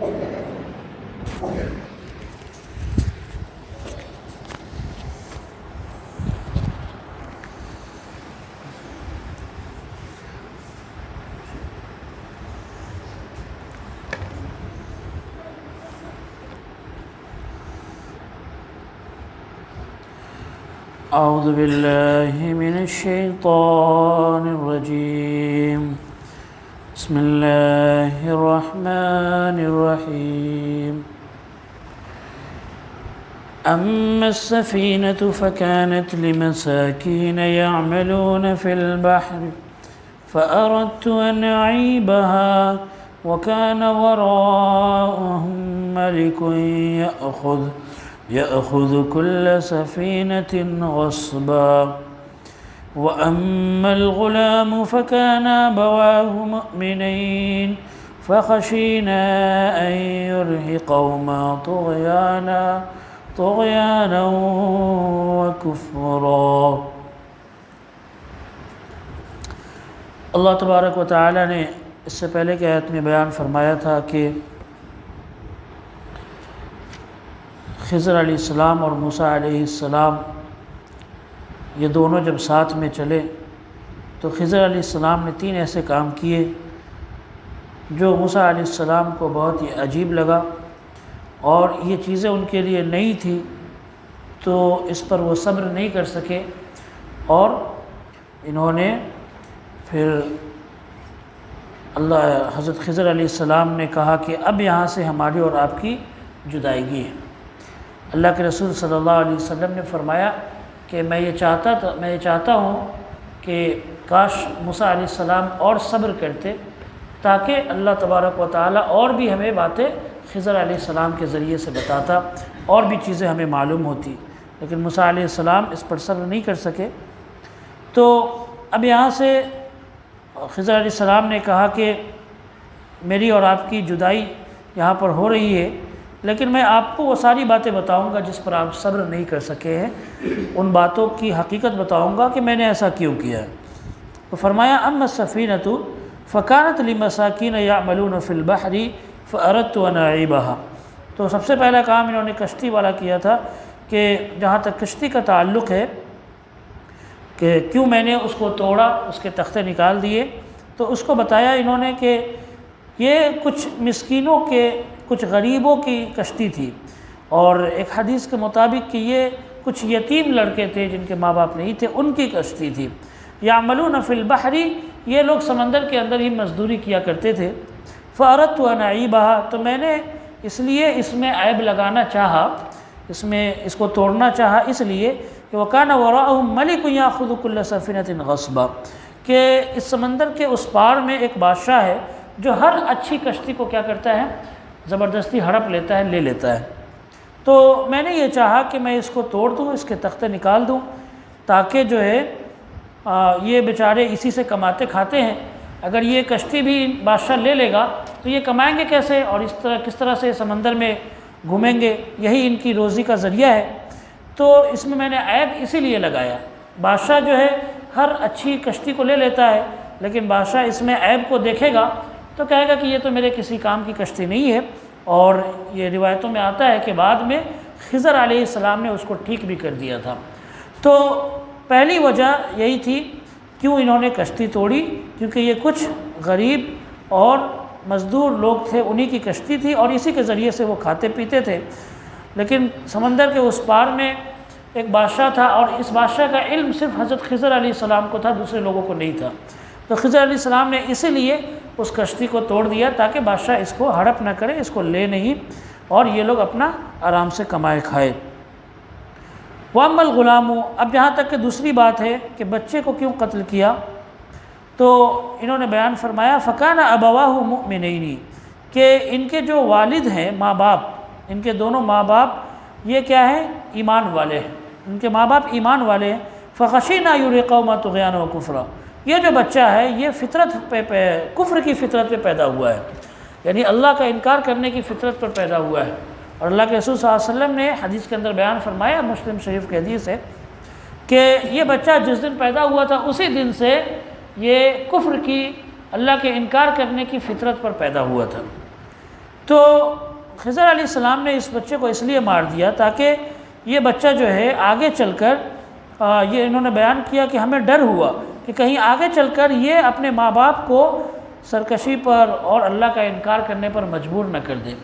اعوذ باللہ من الشیطان الرجیم بسم اللہ الرحمن الرحیم اما السفینة فكانت لمساکین یعملون فی البحر فأردت ان اعیبها وكان وراءهم ملك يأخذ كل سفينة غصبا وأما الغلام فكان أبواه مؤمنين فخشينا أن يرهقهما طغيانا وكفرا۔ اللہ تبارک و تعالی نے اس سے پہلے کی آیت میں بیان فرمایا تھا کہ خضر علیہ السلام اور موسیٰ علیہ السلام یہ دونوں جب ساتھ میں چلے تو خضر علیہ السلام نے 3 ایسے کام کیے جو موسیٰ علیہ السلام کو بہت ہی عجیب لگا اور یہ چیزیں ان کے لیے نئی تھی، تو اس پر وہ صبر نہیں کر سکے اور انہوں نے پھر حضرت خضر علیہ السلام نے کہا کہ اب یہاں سے ہماری اور آپ کی جدائیگی ہے۔ اللہ کے رسول صلی اللہ علیہ وسلم نے فرمایا کہ میں یہ چاہتا ہوں کہ کاش موسیٰ علیہ السلام اور صبر کرتے تاکہ اللہ تبارک و تعالیٰ اور بھی ہمیں باتیں خضر علیہ السلام کے ذریعے سے بتاتا اور بھی چیزیں ہمیں معلوم ہوتی، لیکن موسیٰ علیہ السلام اس پر صبر نہیں کر سکے۔ تو اب یہاں سے خضر علیہ السلام نے کہا کہ میری اور آپ کی جدائی یہاں پر ہو رہی ہے، لیکن میں آپ کو وہ ساری باتیں بتاؤں گا جس پر آپ صبر نہیں کر سکے ہیں، ان باتوں کی حقیقت بتاؤں گا کہ میں نے ایسا کیوں کیا ہے۔ تو فرمایا اما السفینۃ فکانت لمساکین یعملون فی البحر فاردت ان اعیبها۔ تو سب سے پہلا کام انہوں نے کشتی والا کیا تھا کہ جہاں تک کشتی کا تعلق ہے کہ کیوں میں نے اس کو توڑا، اس کے تختے نکال دیے، تو اس کو بتایا انہوں نے کہ یہ کچھ مسکینوں کے، کچھ غریبوں کی کشتی تھی، اور ایک حدیث کے مطابق کہ یہ کچھ یتیم لڑکے تھے جن کے ماں باپ نہیں تھے، ان کی کشتی تھی۔ یعملون فی البحر، یہ لوگ سمندر کے اندر ہی مزدوری کیا کرتے تھے۔ فاردت ان اعیبها، تو میں نے اس لیے اس میں عیب لگانا چاہا، اس کو توڑنا چاہا، اس لیے کہ وَكَانَ وَرَاءَهُمْ مَلِكٌ يَأْخُذُ كُلَّ سَفِينَةٍ غَصْبًا، کہ اس سمندر کے اس پار میں ایک بادشاہ ہے جو ہر اچھی کشتی کو کیا کرتا ہے، زبردستی ہڑپ لیتا ہے، لے لیتا ہے۔ تو میں نے یہ چاہا کہ میں اس کو توڑ دوں، اس کے تختے نکال دوں، تاکہ جو ہے یہ بیچارے اسی سے کماتے کھاتے ہیں، اگر یہ کشتی بھی بادشاہ لے لے گا تو یہ کمائیں گے کیسے، اور کس طرح سے سمندر میں گھومیں گے، یہی ان کی روزی کا ذریعہ ہے۔ تو اس میں نے عیب اسی لیے لگایا۔ بادشاہ جو ہے ہر اچھی کشتی کو لے لیتا ہے، لیکن بادشاہ اس میں عیب کو دیکھے گا تو کہے گا کہ یہ تو میرے کسی کام کی کشتی نہیں ہے، اور یہ روایتوں میں آتا ہے کہ بعد میں خضر علیہ السلام نے اس کو ٹھیک بھی کر دیا تھا۔ تو پہلی وجہ یہی تھی کیوں انہوں نے کشتی توڑی، کیونکہ یہ کچھ غریب اور مزدور لوگ تھے، انہی کی کشتی تھی اور اسی کے ذریعے سے وہ کھاتے پیتے تھے۔ لیکن سمندر کے اس پار میں ایک بادشاہ تھا، اور اس بادشاہ کا علم صرف حضرت خضر علیہ السلام کو تھا، دوسرے لوگوں کو نہیں تھا۔ تو خضر علیہ السلام نے اسی لیے اس کشتی کو توڑ دیا تاکہ بادشاہ اس کو ہڑپ نہ کرے، اس کو لے نہیں، اور یہ لوگ اپنا آرام سے کمائے کھائے۔ وَأَمَّا الْغُلَامُ، اب جہاں تک کہ دوسری بات ہے کہ بچے کو کیوں قتل کیا، تو انہوں نے بیان فرمایا فَكَانَ أَبَوَاهُ مُؤْمِنَيْنِ، کہ ان کے جو والد ہیں، ماں باپ، ان کے دونوں ماں باپ یہ کیا ہیں، ایمان والے ہیں، ان کے ماں باپ ایمان والے ہیں۔ فَخَشِينَا يُرْهِقَهُمَا طُغْيَانًا وَكُفْرًا، یہ جو بچہ ہے یہ فطرت پہ کفر کی فطرت پہ پیدا ہوا ہے، یعنی اللہ کا انکار کرنے کی فطرت پر پیدا ہوا ہے۔ اور اللہ کے رسول صلی اللہ علیہ وسلم نے حدیث کے اندر بیان فرمایا، مسلم شریف کی حدیث ہے، کہ یہ بچہ جس دن پیدا ہوا تھا اسی دن سے یہ کفر کی، اللہ کے انکار کرنے کی فطرت پر پیدا ہوا تھا۔ تو خضر علیہ السلام نے اس بچے کو اس لیے مار دیا تاکہ یہ بچہ جو ہے آگے چل کر یہ انہوں نے بیان کیا کہ ہمیں ڈر ہوا کہ کہیں آگے چل کر یہ اپنے ماں باپ کو سرکشی پر اور اللہ کا انکار کرنے پر مجبور نہ کر دے،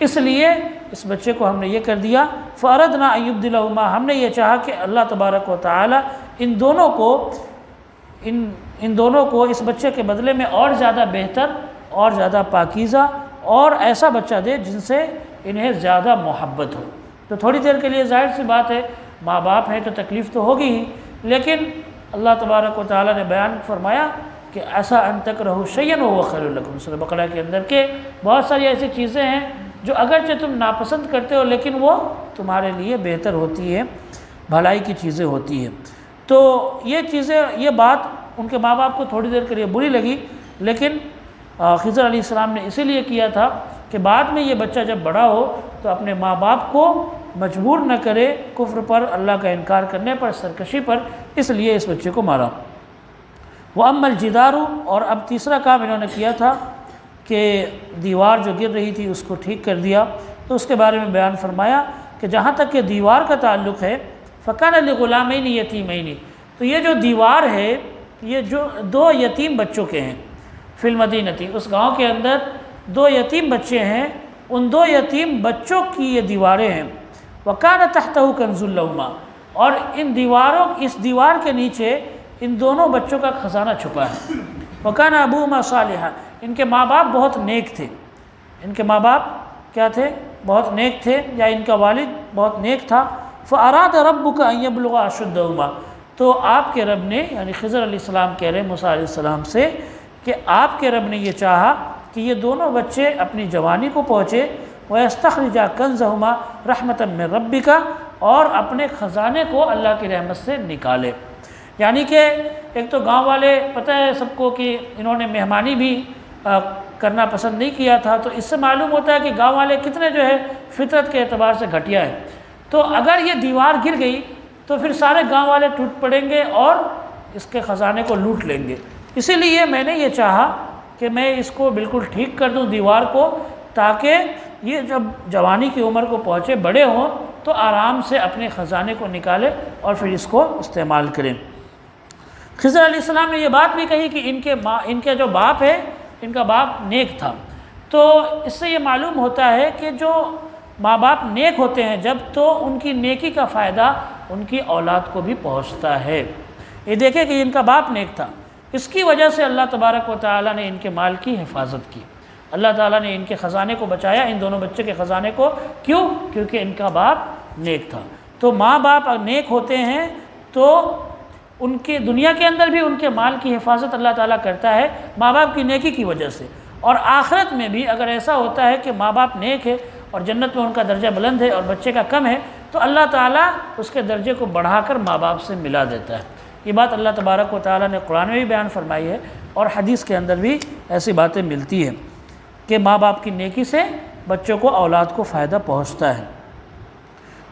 اس لیے اس بچے کو ہم نے یہ کر دیا۔ فَأَرَدْنَا أَن يُبْدِلَهُمَا، ہم نے یہ چاہا کہ اللہ تبارک و تعالی ان دونوں کو اس بچے کے بدلے میں اور زیادہ بہتر اور زیادہ پاکیزہ اور ایسا بچہ دے جن سے انہیں زیادہ محبت ہو۔ تو تھوڑی دیر کے لیے ظاہر سی بات ہے ماں باپ ہیں تو تکلیف تو ہوگی ہی، لیکن اللہ تبارک و تعالی نے بیان فرمایا کہ ایسا ان تکرہوا شیئا وہو خیر لکم، سورہ بقرہ کے اندر کہ بہت ساری ایسی چیزیں ہیں جو اگرچہ تم ناپسند کرتے ہو لیکن وہ تمہارے لیے بہتر ہوتی ہے، بھلائی کی چیزیں ہوتی ہیں۔ تو یہ بات ان کے ماں باپ کو تھوڑی دیر کے لیے بری لگی، لیکن خضر علیہ السلام نے اسی لیے کیا تھا کہ بعد میں یہ بچہ جب بڑا ہو تو اپنے ماں باپ کو مجبور نہ کرے کفر پر، اللہ کا انکار کرنے پر، سرکشی پر، اس لیے اس بچے کو مارا۔ وَأَمَّا الْجِدَارُ، اور اب تیسرا کام انہوں نے کیا تھا کہ دیوار جو گر رہی تھی اس کو ٹھیک کر دیا، تو اس کے بارے میں بیان فرمایا کہ جہاں تک کہ دیوار کا تعلق ہے فَكَانَ لِغُلَامَيْنِ يَتِيمَيْنِ، تو یہ جو دیوار ہے یہ جو 2 یتیم بچوں کے ہیں، فی المدینتی، اس گاؤں کے اندر 2 یتیم بچے ہیں، ان 2 یتیم بچوں کی یہ دیواریں ہیں۔ وَكَانَ تَحْتَهُ كَنْزٌ لَهُمَا، اور اس دیوار کے نیچے ان دونوں بچوں کا خزانہ چھپا ہے۔ وَكَانَ أَبُوهُمَا صَالِحًا، ان کے ماں باپ بہت نیک تھے، ان کے ماں باپ کیا تھے؟ بہت نیک تھے، یا ان کا والد بہت نیک تھا۔ فَأَرَادَ رَبُّكَ أَن يَبْلُغَا أَشُدَّهُمَا، تو آپ کے رب نے، یعنی خضر علیہ السلام کہہ رہے ہیں موسیٰ علیہ السلام سے کہ آپ کے رب نے یہ چاہا کہ یہ دونوں بچے اپنی جوانی کو پہنچے، وَيَسْتَخْرِجَا كَنْزَهُمَا رَحْمَةً مِّن رَبِّكَ، اور اپنے خزانے کو اللہ کی رحمت سے نکالے۔ یعنی کہ ایک تو گاؤں والے پتہ ہے سب کو کہ انہوں نے مہمانی بھی کرنا پسند نہیں کیا تھا، تو اس سے معلوم ہوتا ہے کہ گاؤں والے کتنے جو ہے فطرت کے اعتبار سے گھٹیا ہے۔ تو اگر یہ دیوار گر گئی تو پھر سارے گاؤں والے ٹوٹ پڑیں گے اور اس کے خزانے کو لوٹ لیں گے، اسی لیے میں نے یہ چاہا کہ میں اس کو بالکل ٹھیک کر دوں دیوار کو، تاکہ یہ جب جوانی کی عمر کو پہنچے، بڑے ہوں، تو آرام سے اپنے خزانے کو نکالے اور پھر اس کو استعمال کریں۔ خضر علیہ السلام نے یہ بات بھی کہی کہ ان کے جو باپ ہے، ان کا باپ نیک تھا، تو اس سے یہ معلوم ہوتا ہے کہ جو ماں باپ نیک ہوتے ہیں جب، تو ان کی نیکی کا فائدہ ان کی اولاد کو بھی پہنچتا ہے۔ یہ دیکھیں کہ ان کا باپ نیک تھا، اس کی وجہ سے اللہ تبارک و تعالیٰ نے ان کے مال کی حفاظت کی، اللہ تعالیٰ نے ان کے خزانے کو بچایا، ان دونوں بچے کے خزانے کو، کیوں؟ کیونکہ ان کا باپ نیک تھا۔ تو ماں باپ نیک ہوتے ہیں تو ان کے دنیا کے اندر بھی ان کے مال کی حفاظت اللہ تعالیٰ کرتا ہے ماں باپ کی نیکی کی وجہ سے، اور آخرت میں بھی اگر ایسا ہوتا ہے کہ ماں باپ نیک ہے اور جنت میں ان کا درجہ بلند ہے اور بچے کا کم ہے، تو اللہ تعالیٰ اس کے درجے کو بڑھا کر ماں باپ سے ملا دیتا ہے۔ یہ بات اللہ تبارک و تعالیٰ نے قرآن میں بھی بیان فرمائی ہے، اور حدیث کے اندر بھی ایسی باتیں ملتی ہیں کہ ماں باپ کی نیکی سے بچوں کو، اولاد کو فائدہ پہنچتا ہے۔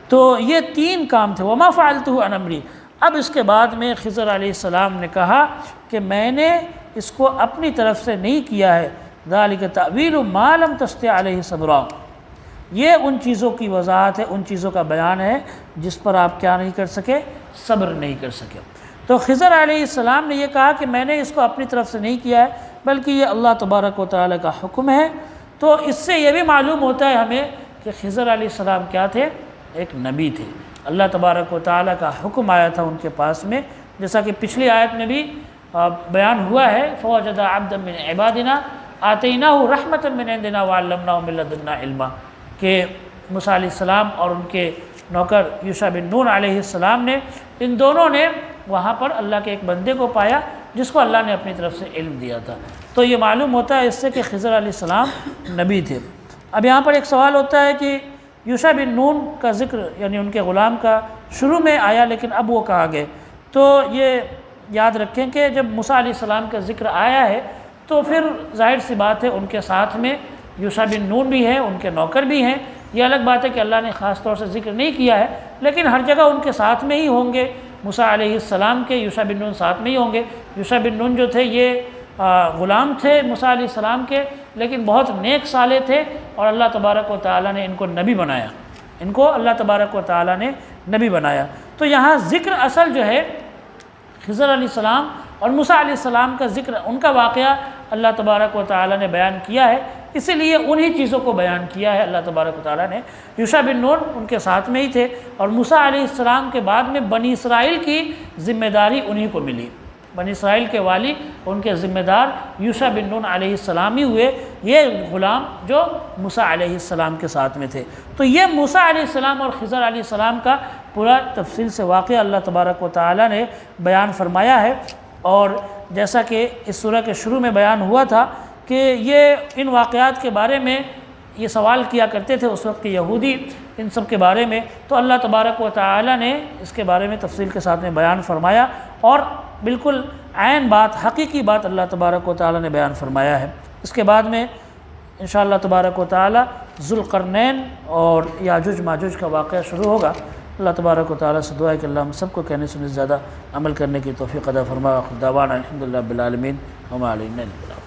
تو یہ 3 کام تھے۔ وَمَا فَعَلْتُهُ عَنْ أَمْرِي، اب اس کے بعد میں خضر علیہ السلام نے کہا کہ میں نے اس کو اپنی طرف سے نہیں کیا ہے، ذَلِكَ تَأْوِيلُ مَا لَمْ تَسْطِع عَلَيْهِ صَبْرًا، یہ ان چیزوں کی وضاحت ہے، ان چیزوں کا بیان ہے جس پر آپ کیا نہیں کر سکے؟ صبر نہیں کر سکے۔ تو خضر علیہ السلام نے یہ کہا کہ میں نے اس کو اپنی طرف سے نہیں کیا ہے، بلکہ یہ اللہ تبارک و تعالیٰ کا حکم ہے۔ تو اس سے یہ بھی معلوم ہوتا ہے ہمیں کہ خضر علیہ السلام کیا تھے؟ ایک نبی تھے، اللہ تبارک و تعالیٰ کا حکم آیا تھا ان کے پاس میں، جیسا کہ پچھلی آیت میں بھی بیان ہوا ہے، فَوَجَدَ عَبْدًا مِّنْ عِبَادِنَا آتَيْنَاهُ رَحْمَةً مِّنْ عِنْدِنَا وَعَلَّمْنَاهُ مِن لَّدُنَّا عِلْمًا، کہ موسیٰ علیہ السلام اور ان کے نوکر یوشع بن نون علیہ السلام نے، ان دونوں نے وہاں پر اللہ کے ایک بندے کو پایا جس کو اللہ نے اپنی طرف سے علم دیا تھا۔ تو یہ معلوم ہوتا ہے اس سے کہ خضر علیہ السلام نبی تھے۔ اب یہاں پر ایک سوال ہوتا ہے کہ یوشع بن نون کا ذکر، یعنی ان کے غلام کا، شروع میں آیا لیکن اب وہ کہاں گئے؟ تو یہ یاد رکھیں کہ جب موسیٰ علیہ السلام کا ذکر آیا ہے تو پھر ظاہر سی بات ہے ان کے ساتھ میں یوشع بن نون بھی ہیں، ان کے نوکر بھی ہیں۔ یہ الگ بات ہے کہ اللہ نے خاص طور سے ذکر نہیں کیا ہے، لیکن ہر جگہ ان کے ساتھ میں ہی ہوں گے، موسیٰ علیہ السلام کے یوشع بن نون ساتھ میں ہی ہوں گے۔ یوشع بن نون جو تھے یہ غلام تھے موسیٰ علیہ السلام کے، لیکن بہت نیک صالح تھے، اور اللہ تبارک و تعالیٰ نے ان کو نبی بنایا، ان کو اللہ تبارک و تعالیٰ نے نبی بنایا۔ تو یہاں ذکر اصل جو ہے خضر علیہ السلام اور موسیٰ علیہ السلام کا ذکر، ان کا واقعہ اللہ تبارک و تعالیٰ نے بیان کیا ہے، اسی لیے انہی چیزوں کو بیان کیا ہے اللہ تبارک و تعالیٰ نے۔ یوشع بن نون ان کے ساتھ میں ہی تھے، اور موسیٰ علیہ السلام کے بعد میں بنی اسرائیل کی ذمہ داری انہی کو ملی۔ بنی اسرائیل کے والی، ان کے ذمہ دار یوشع بن نون علیہ السلام ہی ہوئے، یہ غلام جو موسیٰ علیہ السلام کے ساتھ میں تھے۔ تو یہ موسیٰ علیہ السلام اور خضر علیہ السلام کا پورا تفصیل سے واقعہ اللہ تبارک و تعالیٰ نے بیان فرمایا ہے۔ اور جیسا کہ اس سورہ کے شروع میں بیان ہوا تھا کہ یہ ان واقعات کے بارے میں یہ سوال کیا کرتے تھے اس وقت کے یہودی ان سب کے بارے میں، تو اللہ تبارک و تعالیٰ نے اس کے بارے میں تفصیل کے ساتھ میں بیان فرمایا، اور بالکل عین بات، حقیقی بات اللہ تبارک و تعالیٰ نے بیان فرمایا ہے۔ اس کے بعد میں انشاءاللہ تبارک و تعالیٰ ذوالقرنین اور یاجوج ماجوج کا واقعہ شروع ہوگا۔ اللہ تبارک و تعالیٰ سے دعا ہے کہ اللہ ہم سب کو کہنے سننے سے زیادہ عمل کرنے کی توفیق عطا فرما۔ دعوانا الحمدللہ رب العالمین وما علینا الا البلاغ۔